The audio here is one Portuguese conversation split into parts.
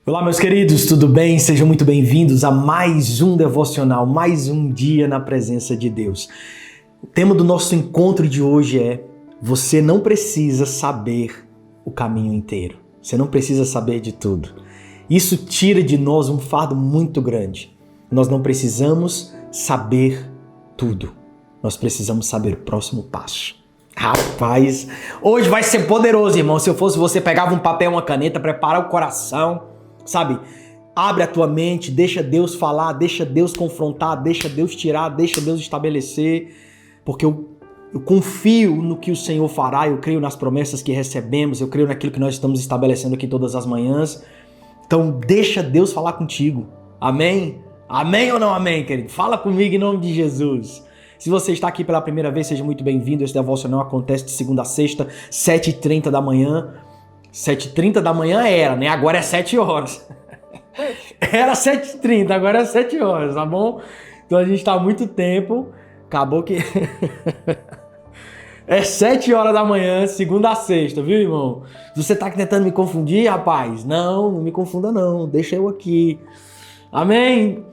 Olá, meus queridos, tudo bem? Sejam muito bem-vindos a mais um devocional, mais um dia na presença de Deus. O tema do nosso encontro de hoje é: você não precisa saber o caminho inteiro. Você não precisa saber de tudo. Isso tira de nós um fardo muito grande. Nós não precisamos saber tudo. Nós precisamos saber o próximo passo. Rapaz, hoje vai ser poderoso, irmão. Se eu fosse você, pegava um papel, uma caneta, prepara o coração, sabe? Abre a tua mente, deixa Deus falar, deixa Deus confrontar, deixa Deus tirar, deixa Deus estabelecer, porque eu confio no que o Senhor fará, eu creio nas promessas que recebemos, eu creio naquilo que nós estamos estabelecendo aqui todas as manhãs. Então deixa Deus falar contigo. Amém? Amém ou não amém, querido? Fala comigo em nome de Jesus. Se você está aqui pela primeira vez, seja muito bem-vindo. Esse devocional acontece de segunda a sexta, 7h30 da manhã. 7h30 da manhã era, né? Agora é 7 horas. Era 7h30, agora é 7 horas, tá bom? Então a gente está há muito tempo. Acabou que... É 7 horas da manhã, segunda a sexta, viu, irmão? Você tá tentando me confundir, rapaz? Não me confunda não. Deixa eu aqui. Amém?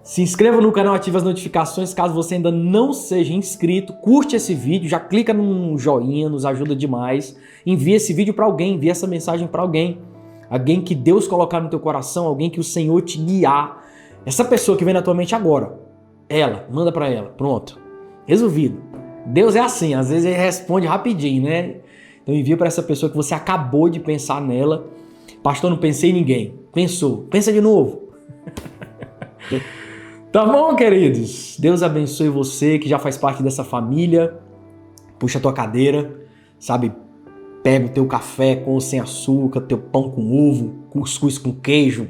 Se inscreva no canal, ative as notificações caso você ainda não seja inscrito. Curte esse vídeo, já clica no joinha, nos ajuda demais. Envia esse vídeo para alguém, envia essa mensagem para alguém. Alguém que Deus colocar no teu coração, alguém que o Senhor te guiar. Essa pessoa que vem na tua mente agora, ela, manda para ela. Pronto. Resolvido. Deus é assim, às vezes ele responde rapidinho, né? Então envia para essa pessoa que você acabou de pensar nela. Pastor, não pensei em ninguém. Pensou. Pensa de novo. Tá bom, queridos? Deus abençoe você que já faz parte dessa família. Puxa a tua cadeira, sabe? Pega o teu café com ou sem açúcar, teu pão com ovo, cuscuz com queijo.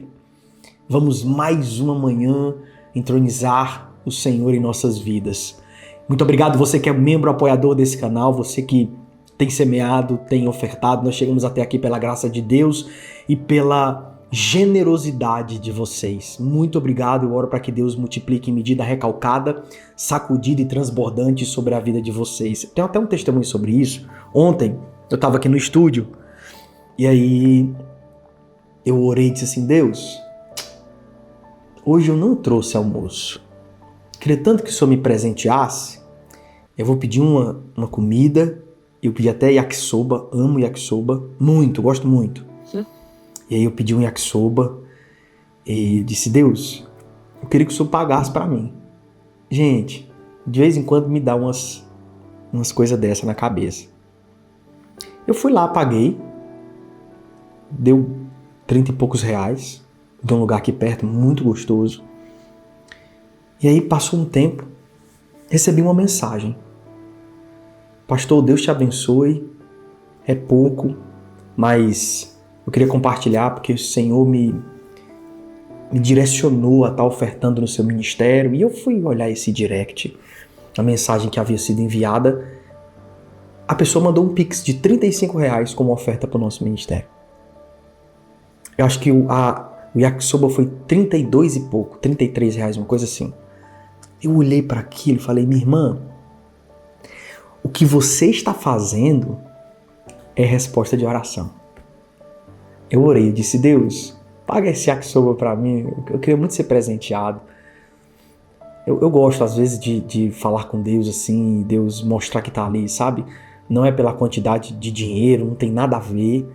Vamos mais uma manhã entronizar o Senhor em nossas vidas. Muito obrigado você que é membro apoiador desse canal, você que tem semeado, tem ofertado. Nós chegamos até aqui pela graça de Deus e pela generosidade de vocês. Muito obrigado. Eu oro para que Deus multiplique em medida recalcada, sacudida e transbordante sobre a vida de vocês. Tem até um testemunho sobre isso. Ontem eu estava aqui no estúdio e aí eu orei e disse assim: Deus, hoje eu não trouxe almoço. Queria tanto que o Senhor me presenteasse. Eu vou pedir uma comida. Eu pedi até yakisoba. Amo yakisoba. Muito, gosto muito. E aí eu pedi um yakisoba e disse: Deus, eu queria que o Senhor pagasse para mim. Gente, de vez em quando me dá umas coisas dessa na cabeça. Eu fui lá, paguei. Deu 30 e poucos reais. De um lugar aqui perto, muito gostoso. E aí passou um tempo, recebi uma mensagem: Pastor, Deus te abençoe, é pouco, mas eu queria compartilhar porque o Senhor me direcionou a estar ofertando no seu ministério. E eu fui olhar esse direct, a mensagem que havia sido enviada. A pessoa mandou um pix de 35 reais como oferta para o nosso ministério. Eu acho que o yakisoba foi 32 e pouco, 33 reais, uma coisa assim. Eu olhei para aquilo e falei: minha irmã, o que você está fazendo é resposta de oração. Eu orei e disse: Deus, paga esse yakisoba para mim, eu queria muito ser presenteado. Eu gosto às vezes de falar com Deus assim, Deus mostrar que está ali, sabe? Não é pela quantidade de dinheiro, não tem nada a ver,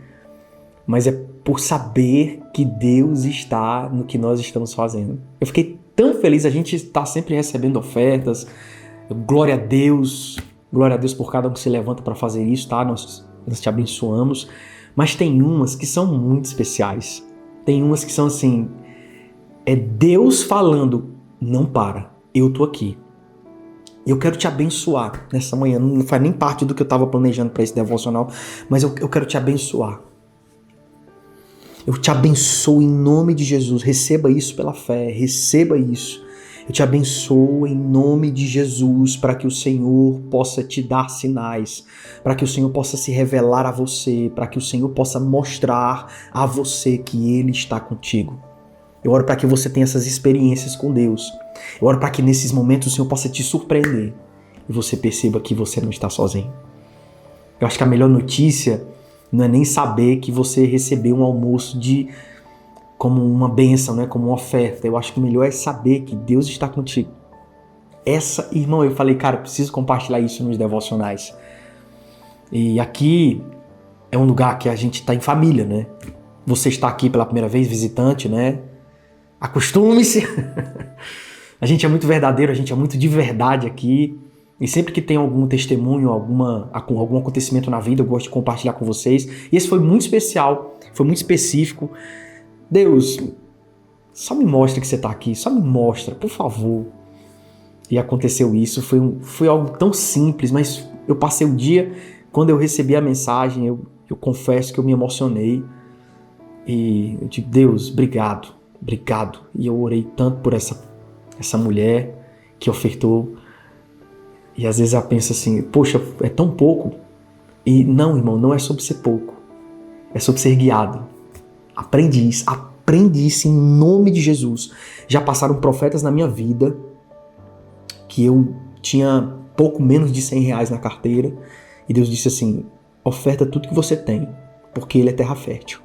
mas é por saber que Deus está no que nós estamos fazendo. Eu fiquei tão feliz, a gente está sempre recebendo ofertas. Glória a Deus por cada um que se levanta para fazer isso, tá? Nós te abençoamos. Mas tem umas que são muito especiais. Tem umas que são assim, é Deus falando: não para, eu tô aqui. Eu quero te abençoar nessa manhã. Não faz nem parte do que eu estava planejando para esse devocional, mas eu quero te abençoar. Eu te abençoo em nome de Jesus. Receba isso pela fé, receba isso. Eu te abençoo em nome de Jesus para que o Senhor possa te dar sinais, para que o Senhor possa se revelar a você, para que o Senhor possa mostrar a você que Ele está contigo. Eu oro para que você tenha essas experiências com Deus. Eu oro para que nesses momentos o Senhor possa te surpreender e você perceba que você não está sozinho. Eu acho que a melhor notícia não é nem saber que você recebeu um almoço de como uma bênção, né? Como uma oferta. Eu acho que o melhor é saber que Deus está contigo. Irmão, eu falei, cara, eu preciso compartilhar isso nos devocionais. E aqui é um lugar que a gente está em família, né? Você está aqui pela primeira vez, visitante, né? Acostume-se. A gente é muito verdadeiro, a gente é muito de verdade aqui. E sempre que tem algum testemunho, algum acontecimento na vida, eu gosto de compartilhar com vocês. E esse foi muito especial, foi muito específico. Deus, só me mostra que você está aqui, só me mostra, por favor. E aconteceu isso, foi algo tão simples, mas eu passei o dia, quando eu recebi a mensagem, eu confesso que eu me emocionei. E eu digo, Deus, obrigado. E eu orei tanto por essa mulher que ofertou. E às vezes eu penso assim, poxa, é tão pouco. E não, irmão, não é sobre ser pouco. É sobre ser guiado. Aprende isso em nome de Jesus. Já passaram profetas na minha vida que eu tinha pouco menos de R$100 na carteira. E Deus disse assim, oferta tudo que você tem, porque ele é terra fértil.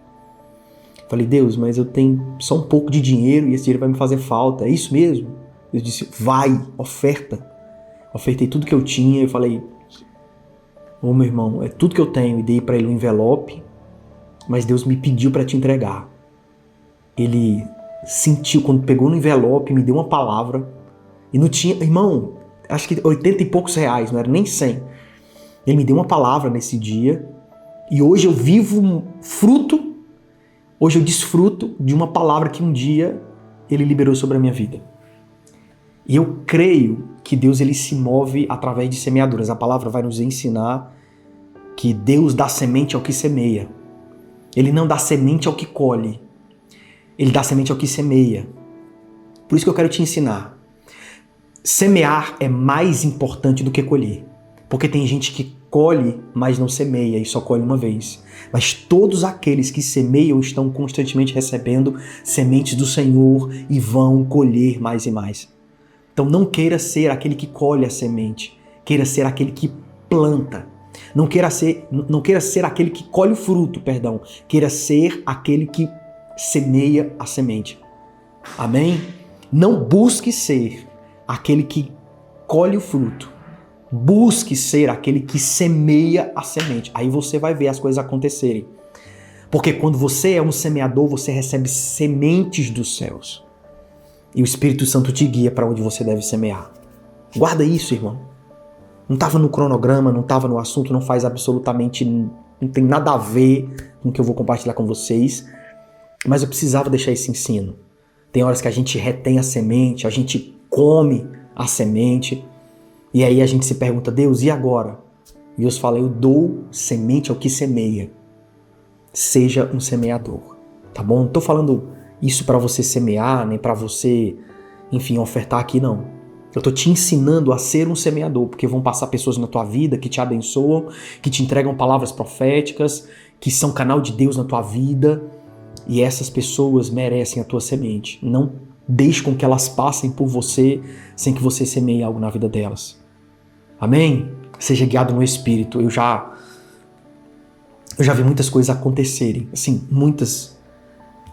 Falei, Deus, mas eu tenho só um pouco de dinheiro e esse dinheiro vai me fazer falta. É isso mesmo? Deus disse, vai, oferta. Ofertei tudo que eu tinha. Eu falei, ô meu irmão, é tudo que eu tenho. E dei para ele um envelope, mas Deus me pediu para te entregar. Ele sentiu, quando pegou no envelope, me deu uma palavra. E não tinha, irmão, acho que 80 e poucos reais, não era nem 100. Ele me deu uma palavra nesse dia. E hoje eu vivo fruto. Hoje eu desfruto de uma palavra que um dia ele liberou sobre a minha vida. E eu creio que Deus ele se move através de semeaduras. A palavra vai nos ensinar que Deus dá semente ao que semeia. Ele não dá semente ao que colhe. Ele dá semente ao que semeia. Por isso que eu quero te ensinar. Semear é mais importante do que colher. Porque tem gente que colhe, mas não semeia e só colhe uma vez. Mas todos aqueles que semeiam estão constantemente recebendo sementes do Senhor e vão colher mais e mais. Então não queira ser aquele que colhe a semente, queira ser aquele que planta. Não queira ser aquele que colhe o fruto, perdão. Queira ser aquele que semeia a semente. Amém? Não busque ser aquele que colhe o fruto. Busque ser aquele que semeia a semente. Aí você vai ver as coisas acontecerem. Porque quando você é um semeador, você recebe sementes dos céus. E o Espírito Santo te guia para onde você deve semear. Guarda isso, irmão. Não estava no cronograma, não estava no assunto, não faz absolutamente, não tem nada a ver com o que eu vou compartilhar com vocês. Mas eu precisava deixar esse ensino. Tem horas que a gente retém a semente, a gente come a semente. E aí a gente se pergunta, Deus, e agora? E Deus fala, eu dou semente ao que semeia. Seja um semeador, tá bom? Não tô falando isso para você semear, nem para você, enfim, ofertar aqui, não. Eu tô te ensinando a ser um semeador, porque vão passar pessoas na tua vida que te abençoam, que te entregam palavras proféticas, que são canal de Deus na tua vida, e essas pessoas merecem a tua semente. Não deixe com que elas passem por você sem que você semeie algo na vida delas. Amém? Seja guiado no Espírito. Eu já vi muitas coisas acontecerem, assim, muitas.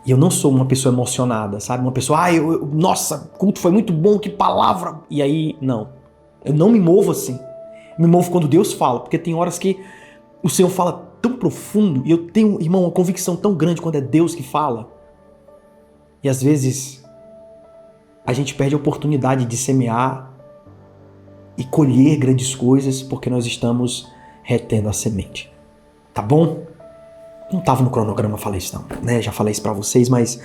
E eu não sou uma pessoa emocionada, sabe? Uma pessoa, nossa, o culto foi muito bom, que palavra. E aí, não. Eu não me movo assim. Eu me movo quando Deus fala, porque tem horas que o Senhor fala tão profundo e eu tenho, irmão, uma convicção tão grande quando é Deus que fala. E às vezes a gente perde a oportunidade de semear e colher grandes coisas porque nós estamos retendo a semente. Tá bom? Não estava no cronograma falar isso não, né? Já falei isso para vocês, mas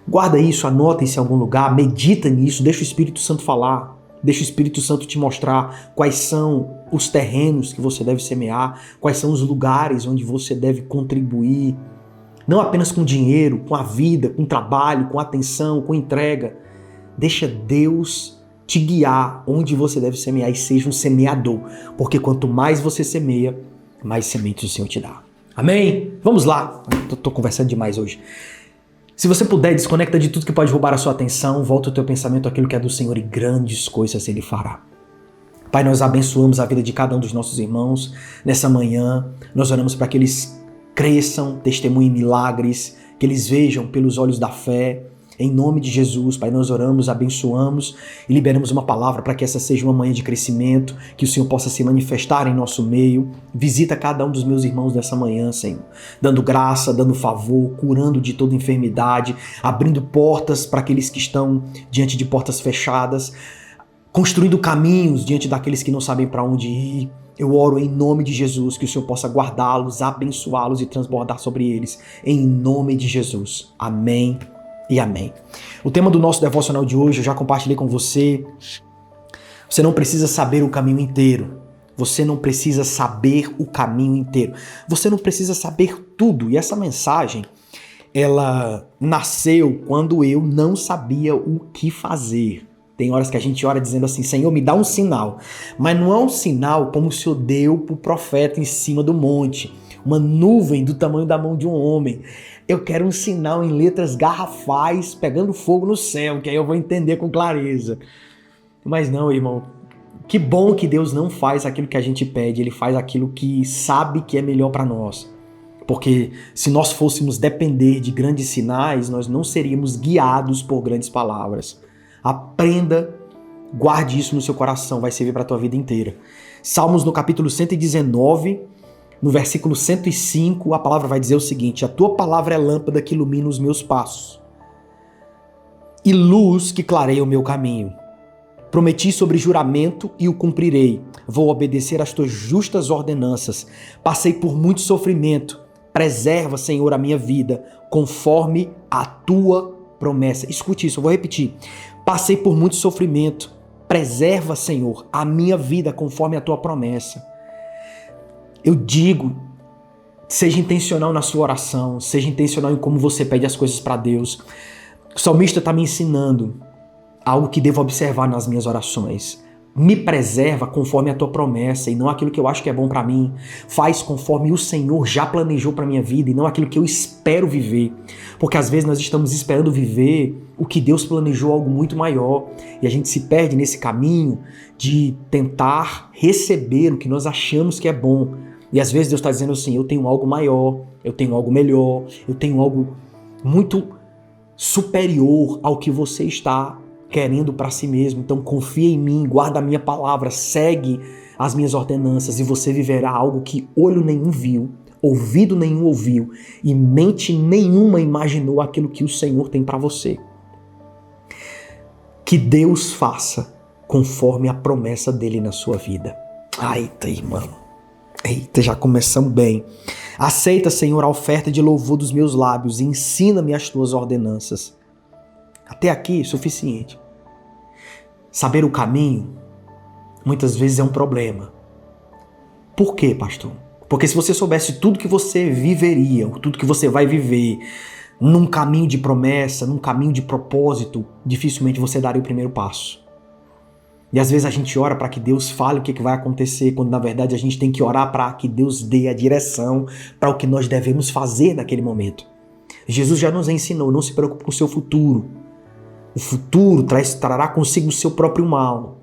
guarda isso, anota isso em algum lugar, medita nisso, deixa o Espírito Santo falar, deixa o Espírito Santo te mostrar quais são os terrenos que você deve semear, quais são os lugares onde você deve contribuir, não apenas com dinheiro, com a vida, com trabalho, com atenção, com entrega. Deixa Deus te guiar onde você deve semear e seja um semeador, porque quanto mais você semeia, mais sementes o Senhor te dá. Amém? Vamos lá. Tô conversando demais hoje. Se você puder, desconecta de tudo que pode roubar a sua atenção, volta o teu pensamento àquilo que é do Senhor e grandes coisas Ele fará. Pai, nós abençoamos a vida de cada um dos nossos irmãos nessa manhã. Nós oramos para que eles cresçam, testemunhem milagres, que eles vejam pelos olhos da fé. Em nome de Jesus, Pai, nós oramos, abençoamos e liberamos uma palavra para que essa seja uma manhã de crescimento, que o Senhor possa se manifestar em nosso meio. Visita cada um dos meus irmãos nessa manhã, Senhor, dando graça, dando favor, curando de toda enfermidade, abrindo portas para aqueles que estão diante de portas fechadas, construindo caminhos diante daqueles que não sabem para onde ir. Eu oro em nome de Jesus, que o Senhor possa guardá-los, abençoá-los e transbordar sobre eles, em nome de Jesus. Amém e amém. O tema do nosso devocional de hoje eu já compartilhei com você. Você não precisa saber o caminho inteiro. Você não precisa saber o caminho inteiro. Você não precisa saber tudo. E essa mensagem, ela nasceu quando eu não sabia o que fazer. Tem horas que a gente ora dizendo assim, Senhor, me dá um sinal. Mas não é um sinal como o Senhor deu para o profeta em cima do monte. Uma nuvem do tamanho da mão de um homem. Eu quero um sinal em letras garrafais pegando fogo no céu, que aí eu vou entender com clareza. Mas não, irmão. Que bom que Deus não faz aquilo que a gente pede. Ele faz aquilo que sabe que é melhor para nós. Porque se nós fôssemos depender de grandes sinais, nós não seríamos guiados por grandes palavras. Aprenda, guarde isso no seu coração, vai servir para a tua vida inteira. Salmos no capítulo 119, no versículo 105, a palavra vai dizer o seguinte: a tua palavra é lâmpada que ilumina os meus passos e luz que clareia o meu caminho. Prometi sobre juramento e o cumprirei. Vou obedecer às tuas justas ordenanças. Passei por muito sofrimento. Preserva, Senhor, a minha vida conforme a tua promessa. Escute isso, eu vou repetir. Passei por muito sofrimento. Preserva, Senhor, a minha vida conforme a tua promessa. Eu digo, seja intencional na sua oração, seja intencional em como você pede as coisas para Deus. O salmista está me ensinando algo que devo observar nas minhas orações. Me preserva conforme a tua promessa e não aquilo que eu acho que é bom para mim. Faz conforme o Senhor já planejou para minha vida e não aquilo que eu espero viver. Porque às vezes nós estamos esperando viver o que Deus planejou, algo muito maior. E a gente se perde nesse caminho de tentar receber o que nós achamos que é bom. E às vezes Deus está dizendo assim, eu tenho algo maior, eu tenho algo melhor, eu tenho algo muito superior ao que você está querendo para si mesmo. Então confia em mim, guarda a minha palavra, segue as minhas ordenanças e você viverá algo que olho nenhum viu, ouvido nenhum ouviu e mente nenhuma imaginou aquilo que o Senhor tem para você. Que Deus faça conforme a promessa dele na sua vida. Eita, irmão. Eita, já começamos bem. Aceita, Senhor, a oferta de louvor dos meus lábios e ensina-me as tuas ordenanças. Até aqui, suficiente. Saber o caminho, muitas vezes é um problema. Por quê, pastor? Porque se você soubesse tudo que você viveria, tudo que você vai viver, num caminho de promessa, num caminho de propósito, dificilmente você daria o primeiro passo. E às vezes a gente ora para que Deus fale o que vai acontecer, quando na verdade a gente tem que orar para que Deus dê a direção para o que nós devemos fazer naquele momento. Jesus já nos ensinou, não se preocupe com o seu futuro. O futuro trará consigo o seu próprio mal.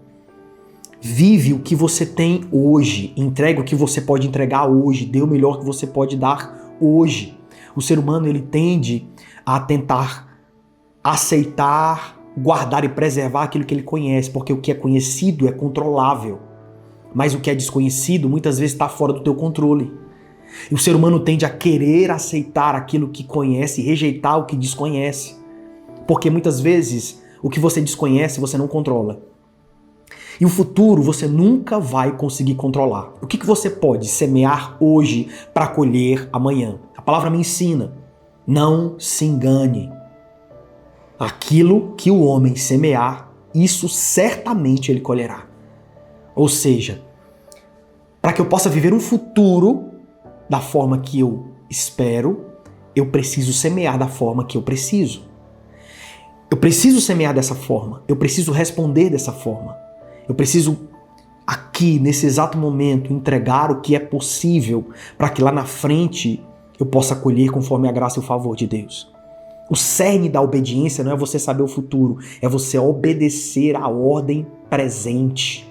Vive o que você tem hoje, entregue o que você pode entregar hoje, dê o melhor que você pode dar hoje. O ser humano ele tende a tentar aceitar, guardar e preservar aquilo que ele conhece, porque o que é conhecido é controlável, mas o que é desconhecido muitas vezes está fora do teu controle. E o ser humano tende a querer aceitar aquilo que conhece e rejeitar o que desconhece, porque muitas vezes o que você desconhece você não controla. E o futuro você nunca vai conseguir controlar. O que você pode semear hoje para colher amanhã? A palavra me ensina, não se engane. Aquilo que o homem semear, isso certamente ele colherá. Ou seja, para que eu possa viver um futuro da forma que eu espero, eu preciso semear da forma que eu preciso. Eu preciso semear dessa forma, eu preciso responder dessa forma. Eu preciso aqui, nesse exato momento, entregar o que é possível para que lá na frente eu possa colher conforme a graça e o favor de Deus. O cerne da obediência não é você saber o futuro, é você obedecer à ordem presente,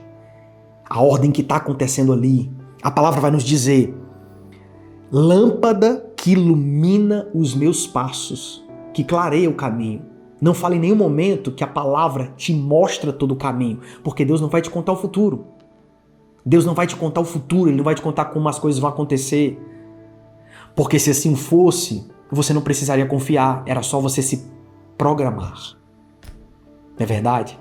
a ordem que está acontecendo ali. A palavra vai nos dizer, lâmpada que ilumina os meus passos, que clareia o caminho. Não fale em nenhum momento que a palavra te mostra todo o caminho, porque Deus não vai te contar o futuro. Deus não vai te contar o futuro, Ele não vai te contar como as coisas vão acontecer. Porque se assim fosse, você não precisaria confiar, era só você se programar. Não é verdade?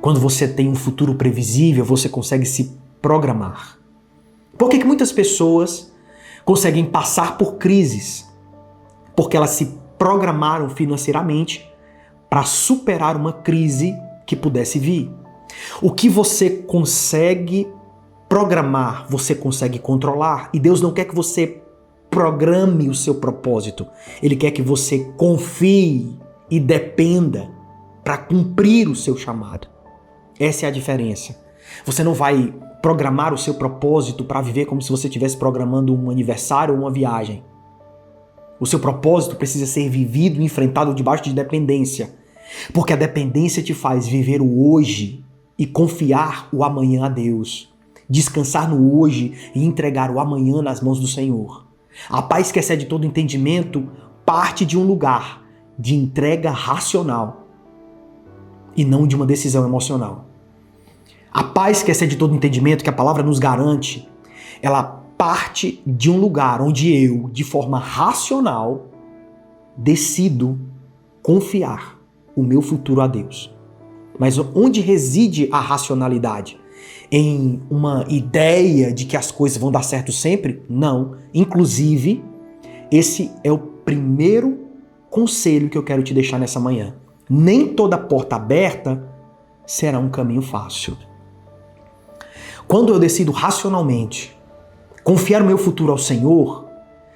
Quando você tem um futuro previsível, você consegue se programar. Por que muitas pessoas conseguem passar por crises? Porque elas se programaram financeiramente para superar uma crise que pudesse vir. O que você consegue programar, você consegue controlar. E Deus não quer que você programe o seu propósito. Ele quer que você confie e dependa para cumprir o seu chamado. Essa é a diferença. Você não vai programar o seu propósito para viver como se você estivesse programando um aniversário ou uma viagem. O seu propósito precisa ser vivido e enfrentado debaixo de dependência. Porque a dependência te faz viver o hoje e confiar o amanhã a Deus. Descansar no hoje e entregar o amanhã nas mãos do Senhor. A paz que excede todo entendimento parte de um lugar de entrega racional e não de uma decisão emocional. A paz que excede todo entendimento, que a palavra nos garante, ela parte de um lugar onde eu, de forma racional, decido confiar o meu futuro a Deus. Mas onde reside a racionalidade? Em uma ideia de que as coisas vão dar certo sempre? Não. Inclusive, esse é o primeiro conselho que eu quero te deixar nessa manhã. Nem toda porta aberta será um caminho fácil. Quando eu decido racionalmente confiar o meu futuro ao Senhor,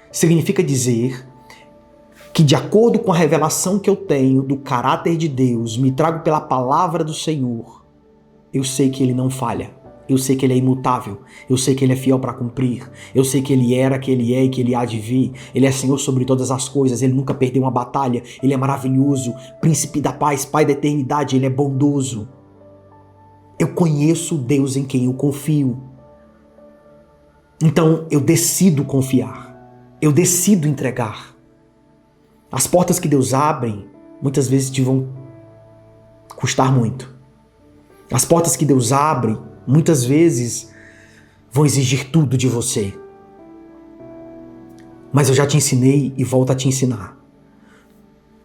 significa dizer que, de acordo com a revelação que eu tenho do caráter de Deus, me trago pela palavra do Senhor, eu sei que Ele não falha. Eu sei que Ele é imutável. Eu sei que Ele é fiel para cumprir. Eu sei que Ele era, que Ele é e que Ele há de vir. Ele é Senhor sobre todas as coisas. Ele nunca perdeu uma batalha. Ele é maravilhoso. Príncipe da paz, Pai da eternidade. Ele é bondoso. Eu conheço o Deus em quem eu confio. Então eu decido confiar. Eu decido entregar. As portas que Deus abre, muitas vezes te vão custar muito. As portas que Deus abre, muitas vezes vão exigir tudo de você. Mas eu já te ensinei e volto a te ensinar.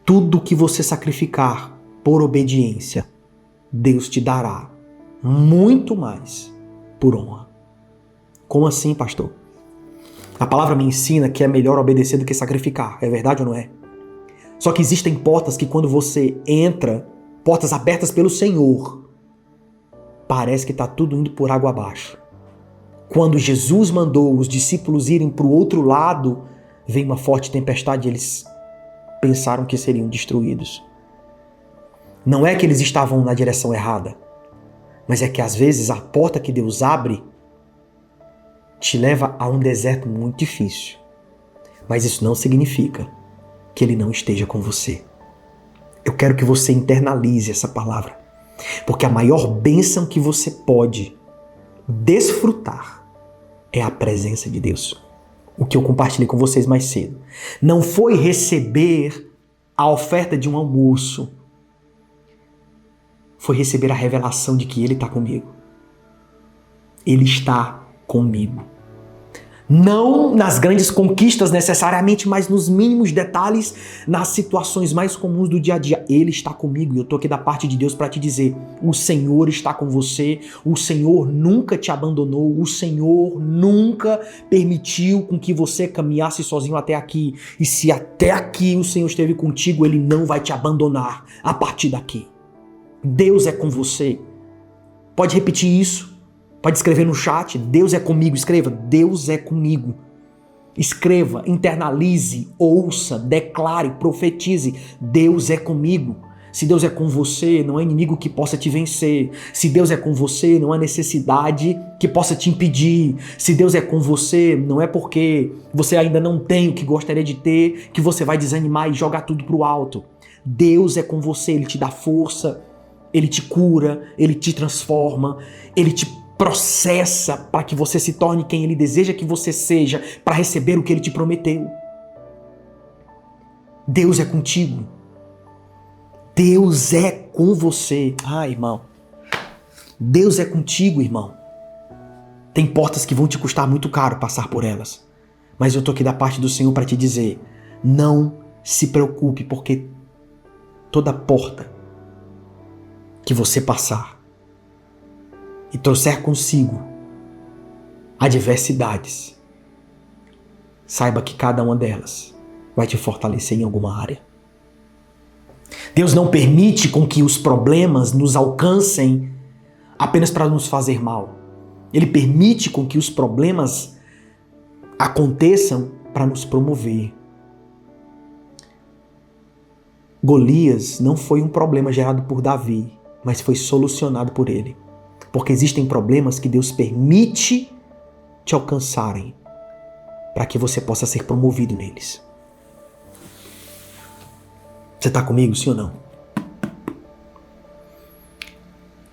Tudo que você sacrificar por obediência, Deus te dará muito mais por honra. Como assim, pastor? A palavra me ensina que é melhor obedecer do que sacrificar. É verdade ou não é? Só que existem portas que quando você entra, portas abertas pelo Senhor, parece que está tudo indo por água abaixo. Quando Jesus mandou os discípulos irem para o outro lado, veio uma forte tempestade e eles pensaram que seriam destruídos. Não é que eles estavam na direção errada, mas é que às vezes a porta que Deus abre te leva a um deserto muito difícil. Mas isso não significa que Ele não esteja com você. Eu quero que você internalize essa palavra. Porque a maior bênção que você pode desfrutar é a presença de Deus. O que eu compartilhei com vocês mais cedo. Não foi receber a oferta de um almoço. Foi receber a revelação de que Ele está comigo. Ele está comigo. Não nas grandes conquistas necessariamente, mas nos mínimos detalhes, nas situações mais comuns do dia a dia. Ele está comigo e eu estou aqui da parte de Deus para te dizer, o Senhor está com você, o Senhor nunca te abandonou, o Senhor nunca permitiu com que você caminhasse sozinho até aqui. E se até aqui o Senhor esteve contigo, Ele não vai te abandonar a partir daqui. Deus é com você. Pode repetir isso? Pode escrever no chat, Deus é comigo. Escreva, Deus é comigo. Escreva, internalize, ouça, declare, profetize. Deus é comigo. Se Deus é com você, não há inimigo que possa te vencer. Se Deus é com você, não há necessidade que possa te impedir. Se Deus é com você, não é porque você ainda não tem o que gostaria de ter que você vai desanimar e jogar tudo pro alto. Deus é com você, Ele te dá força, Ele te cura, Ele te transforma, Ele te processa para que você se torne quem Ele deseja que você seja, para receber o que Ele te prometeu. Deus é contigo. Deus é com você. Ah, irmão. Deus é contigo, irmão. Tem portas que vão te custar muito caro passar por elas. Mas eu tô aqui da parte do Senhor para te dizer, não se preocupe, porque toda porta que você passar e trouxer consigo adversidades, saiba que cada uma delas vai te fortalecer em alguma área. Deus não permite com que os problemas nos alcancem apenas para nos fazer mal. Ele permite com que os problemas aconteçam para nos promover. Golias não foi um problema gerado por Davi, mas foi solucionado por ele. Porque existem problemas que Deus permite te alcançarem para que você possa ser promovido neles. Você está comigo, sim ou não?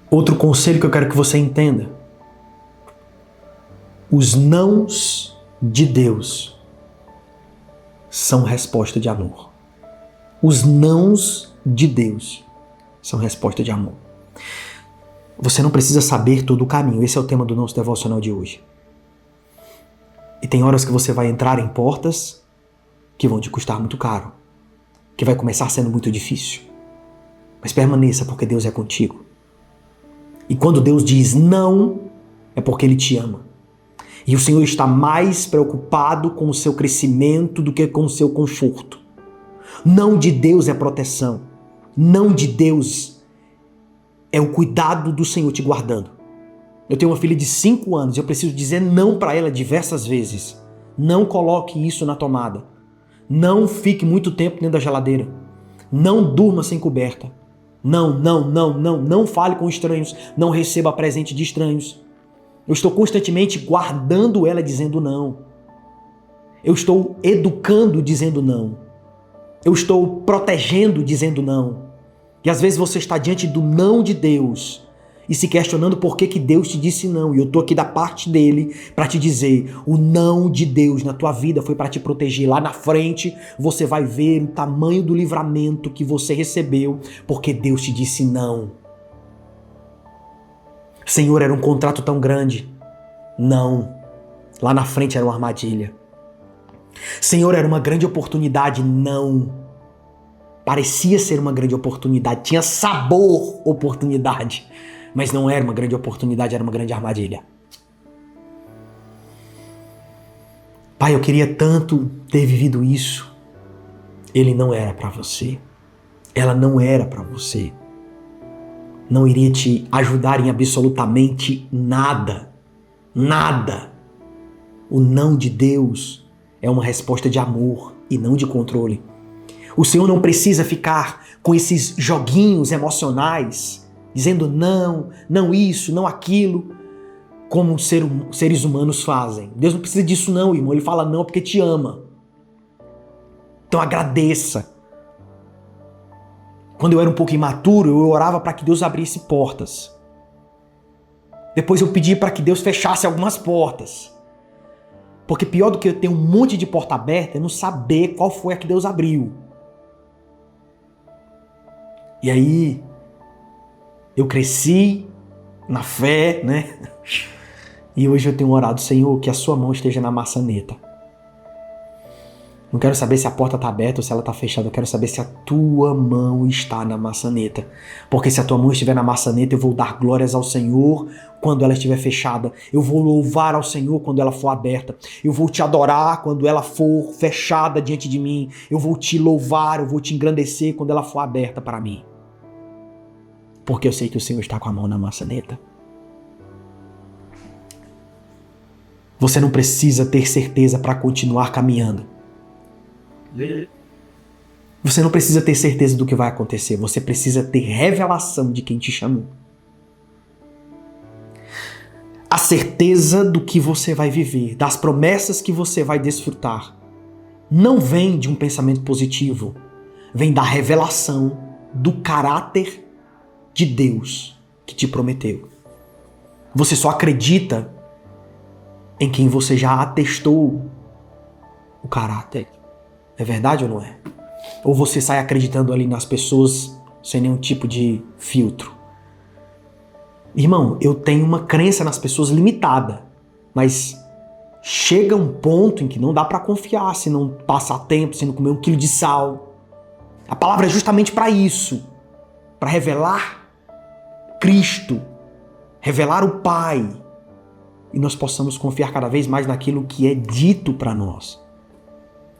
Outro conselho que eu quero que você entenda. Os nãos de Deus são resposta de amor. Os nãos de Deus são resposta de amor. Você não precisa saber todo o caminho. Esse é o tema do nosso devocional de hoje. E tem horas que você vai entrar em portas que vão te custar muito caro. Que vai começar sendo muito difícil. Mas permaneça, porque Deus é contigo. E quando Deus diz não, é porque Ele te ama. E o Senhor está mais preocupado com o seu crescimento do que com o seu conforto. Não de Deus é proteção. Não de Deus é o cuidado do Senhor te guardando. Eu tenho uma filha de 5 anos e eu preciso dizer não para ela diversas vezes. Não coloque isso na tomada. Não fique muito tempo dentro da geladeira. Não durma sem coberta. Não fale com estranhos. Não receba presente de estranhos. Eu estou constantemente guardando ela dizendo não. Eu estou educando dizendo não. Eu estou protegendo dizendo não. E às vezes você está diante do não de Deus e se questionando por que Deus te disse não. E eu estou aqui da parte dele para te dizer, o não de Deus na tua vida foi para te proteger. Lá na frente você vai ver o tamanho do livramento que você recebeu porque Deus te disse não. Senhor, era um contrato tão grande. Não. Lá na frente era uma armadilha. Senhor, era uma grande oportunidade. Não. Parecia ser uma grande oportunidade. Tinha sabor oportunidade. Mas não era uma grande oportunidade, era uma grande armadilha. Pai, eu queria tanto ter vivido isso. Ele não era para você. Ela não era para você. Não iria te ajudar em absolutamente nada. Nada. O não de Deus é uma resposta de amor e não de controle. O Senhor não precisa ficar com esses joguinhos emocionais, dizendo não, não isso, não aquilo, como seres humanos fazem. Deus não precisa disso não, irmão. Ele fala não porque te ama. Então agradeça. Quando eu era um pouco imaturo, eu orava para que Deus abrisse portas. Depois eu pedi para que Deus fechasse algumas portas. Porque pior do que eu ter um monte de porta aberta é não saber qual foi a que Deus abriu. E aí, eu cresci na fé, né? E hoje eu tenho orado, Senhor, que a sua mão esteja na maçaneta. Não quero saber se a porta está aberta ou se ela está fechada. Eu quero saber se a tua mão está na maçaneta. Porque se a tua mão estiver na maçaneta, eu vou dar glórias ao Senhor quando ela estiver fechada. Eu vou louvar ao Senhor quando ela for aberta. Eu vou te adorar quando ela for fechada diante de mim. Eu vou te louvar, eu vou te engrandecer quando ela for aberta para mim. Porque eu sei que o Senhor está com a mão na maçaneta. Você não precisa ter certeza para continuar caminhando. Você não precisa ter certeza do que vai acontecer. Você precisa ter revelação de quem te chamou. A certeza do que você vai viver, das promessas que você vai desfrutar, não vem de um pensamento positivo. Vem da revelação do caráter de Deus que te prometeu. Você só acredita em quem você já atestou o caráter. É verdade ou não é? Ou você sai acreditando ali nas pessoas sem nenhum tipo de filtro? Irmão, eu tenho uma crença nas pessoas limitada, mas chega um ponto em que não dá para confiar se não passar tempo, se não comer 1 quilo de sal. A palavra é justamente para isso, para revelar Cristo, revelar o Pai, e nós possamos confiar cada vez mais naquilo que é dito para nós.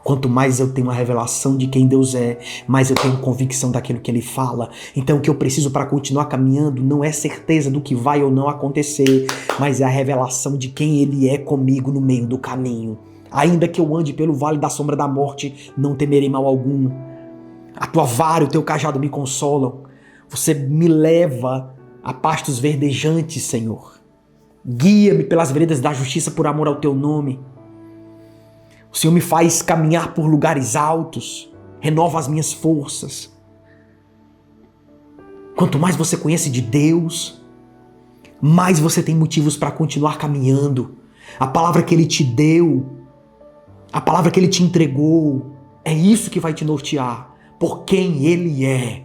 Quanto mais eu tenho uma revelação de quem Deus é, mais eu tenho convicção daquilo que Ele fala. Então o que eu preciso para continuar caminhando não é certeza do que vai ou não acontecer, mas é a revelação de quem Ele é comigo no meio do caminho. Ainda que eu ande pelo vale da sombra da morte, não temerei mal algum. A tua vara e o teu cajado me consolam. Você me leva a pastos verdejantes, Senhor. Guia-me pelas veredas da justiça por amor ao teu nome. O Senhor me faz caminhar por lugares altos, renova as minhas forças. Quanto mais você conhece de Deus, mais você tem motivos para continuar caminhando. A palavra que Ele te deu, a palavra que Ele te entregou, é isso que vai te nortear, por quem Ele é.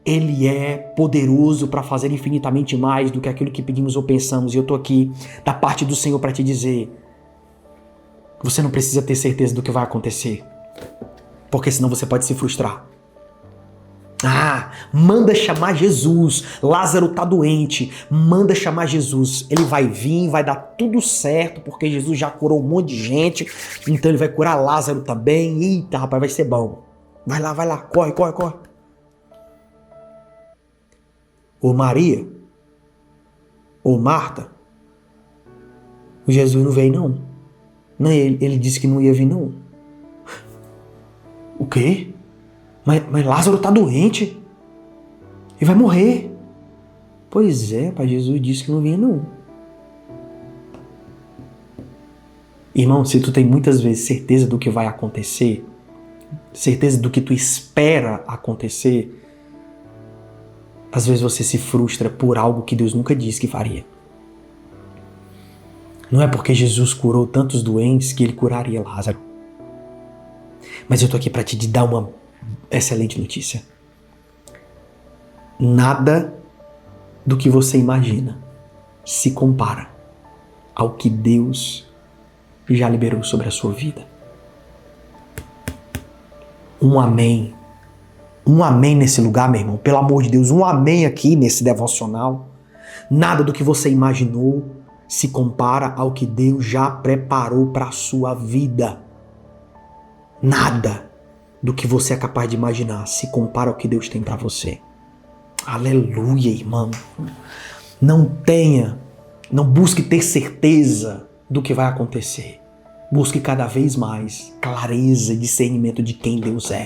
Ele é poderoso para fazer infinitamente mais do que aquilo que pedimos ou pensamos. E eu estou aqui da parte do Senhor para te dizer: você não precisa ter certeza do que vai acontecer, porque senão você pode se frustrar. Manda chamar Jesus. Lázaro está doente, manda chamar Jesus. Ele vai vir, vai dar tudo certo, porque Jesus já curou um monte de gente, então ele vai curar Lázaro também. Eita, rapaz, vai ser bom. Vai lá, corre. Ô Maria, ô Marta, o Jesus não veio não. Não, ele disse que não ia vir não. O quê? Mas Lázaro tá doente e vai morrer. Pois é, pai, Jesus disse que não vinha não. Irmão, se tu tem muitas vezes certeza do que vai acontecer, certeza do que tu espera acontecer, às vezes você se frustra por algo que Deus nunca disse que faria. Não é porque Jesus curou tantos doentes que Ele curaria Lázaro. Mas eu tô aqui para te dar uma excelente notícia. Nada do que você imagina se compara ao que Deus já liberou sobre a sua vida. Um amém. Um amém nesse lugar, meu irmão. Pelo amor de Deus, um amém aqui nesse devocional. Nada do que você imaginou se compara ao que Deus já preparou para a sua vida. Nada do que você é capaz de imaginar se compara ao que Deus tem para você. Aleluia, irmão. Não busque ter certeza do que vai acontecer. Busque cada vez mais clareza e discernimento de quem Deus é.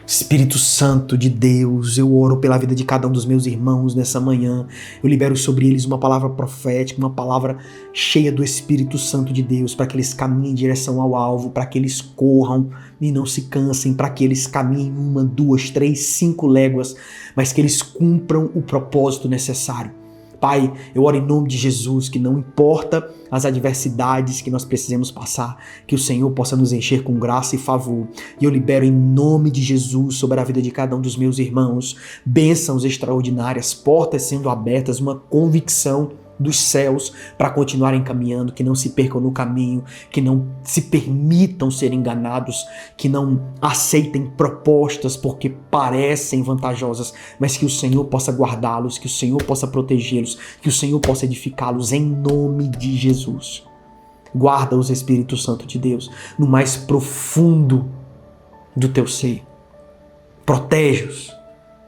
Espírito Santo de Deus, eu oro pela vida de cada um dos meus irmãos nessa manhã. Eu libero sobre eles uma palavra profética, uma palavra cheia do Espírito Santo de Deus, para que eles caminhem em direção ao alvo, para que eles corram e não se cansem, para que eles caminhem 1, 2, 3, 5 léguas, mas que eles cumpram o propósito necessário. Pai, eu oro em nome de Jesus, que não importa as adversidades que nós precisemos passar, que o Senhor possa nos encher com graça e favor. E eu libero em nome de Jesus sobre a vida de cada um dos meus irmãos, bênçãos extraordinárias, portas sendo abertas, uma convicção dos céus para continuarem caminhando, que não se percam no caminho, que não se permitam ser enganados, que não aceitem propostas porque parecem vantajosas, mas que o Senhor possa guardá-los, que o Senhor possa protegê-los, que o Senhor possa edificá-los em nome de Jesus. Guarda-os, Espírito Santo de Deus, no mais profundo do teu ser. Protege-os,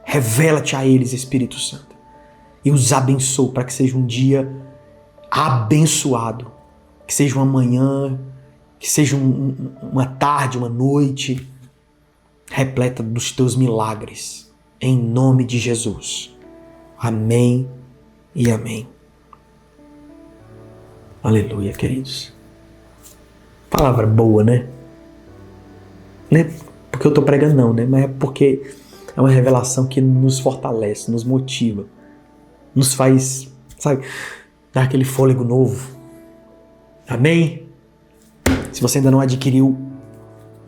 revela-te a eles, Espírito Santo. E os abençoo para que seja um dia abençoado, que seja uma manhã, que seja uma tarde, uma noite repleta dos teus milagres, em nome de Jesus. Amém e amém. Aleluia, queridos. Palavra boa, né? Não é porque eu estou pregando não, né? Mas é porque é uma revelação que nos fortalece, nos motiva, nos faz, sabe, dar aquele fôlego novo. Amém? Se você ainda não adquiriu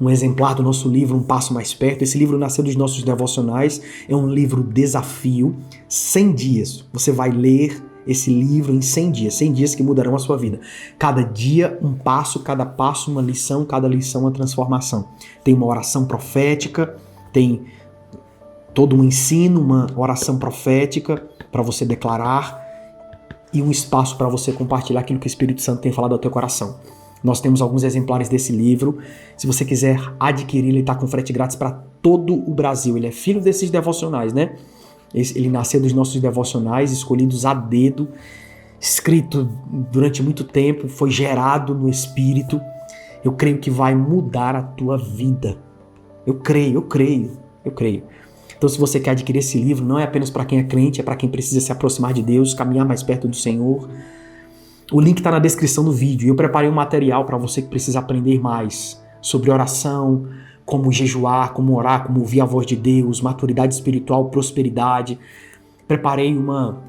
um exemplar do nosso livro Um Passo Mais Perto. Esse livro nasceu dos nossos devocionais, é um livro desafio, 100 dias. Você vai ler esse livro em 100 dias que mudarão a sua vida. Cada dia um passo, cada passo uma lição, cada lição uma transformação. Tem uma oração profética, tem todo um ensino, uma oração profética para você declarar e um espaço para você compartilhar aquilo que o Espírito Santo tem falado ao teu coração. Nós temos alguns exemplares desse livro. Se você quiser adquirir, ele está com frete grátis para todo o Brasil. Ele é filho desses devocionais, né? Ele nasceu dos nossos devocionais, escolhidos a dedo, escrito durante muito tempo, foi gerado no Espírito. Eu creio que vai mudar a tua vida. Eu creio. Então, se você quer adquirir esse livro, não é apenas para quem é crente, é para quem precisa se aproximar de Deus, caminhar mais perto do Senhor. O link está na descrição do vídeo. Eu preparei um material para você que precisa aprender mais sobre oração, como jejuar, como orar, como ouvir a voz de Deus, maturidade espiritual, prosperidade. Preparei uma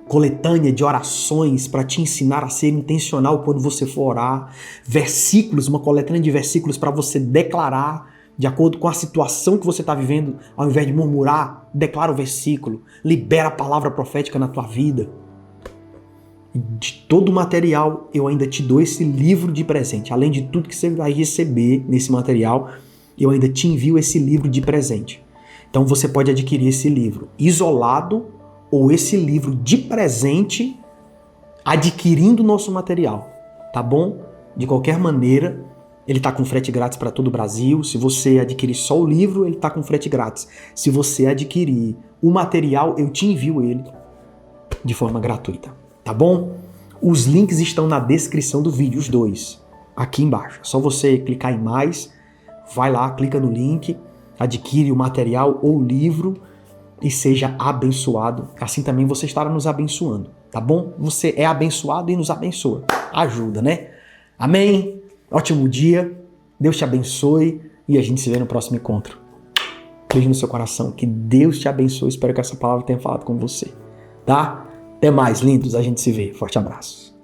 coletânea de orações para te ensinar a ser intencional quando você for orar. Versículos, uma coletânea de versículos para você declarar de acordo com a situação que você está vivendo. Ao invés de murmurar, declara o versículo. Libera a palavra profética na tua vida. De todo o material, eu ainda te dou esse livro de presente. Além de tudo que você vai receber nesse material, eu ainda te envio esse livro de presente. Então você pode adquirir esse livro isolado ou esse livro de presente adquirindo o nosso material, tá bom? De qualquer maneira, ele está com frete grátis para todo o Brasil. Se você adquirir só o livro, ele está com frete grátis. Se você adquirir o material, eu te envio ele de forma gratuita. Tá bom? Os links estão na descrição do vídeo, os dois, aqui embaixo. É só você clicar em mais, vai lá, clica no link, adquire o material ou o livro e seja abençoado. Assim também você estará nos abençoando, tá bom? Você é abençoado e nos abençoa. Ajuda, né? Amém? Ótimo dia, Deus te abençoe e a gente se vê no próximo encontro. Beijo no seu coração, que Deus te abençoe. Espero que essa palavra tenha falado com você, tá? Até mais, lindos. A gente se vê. Forte abraço.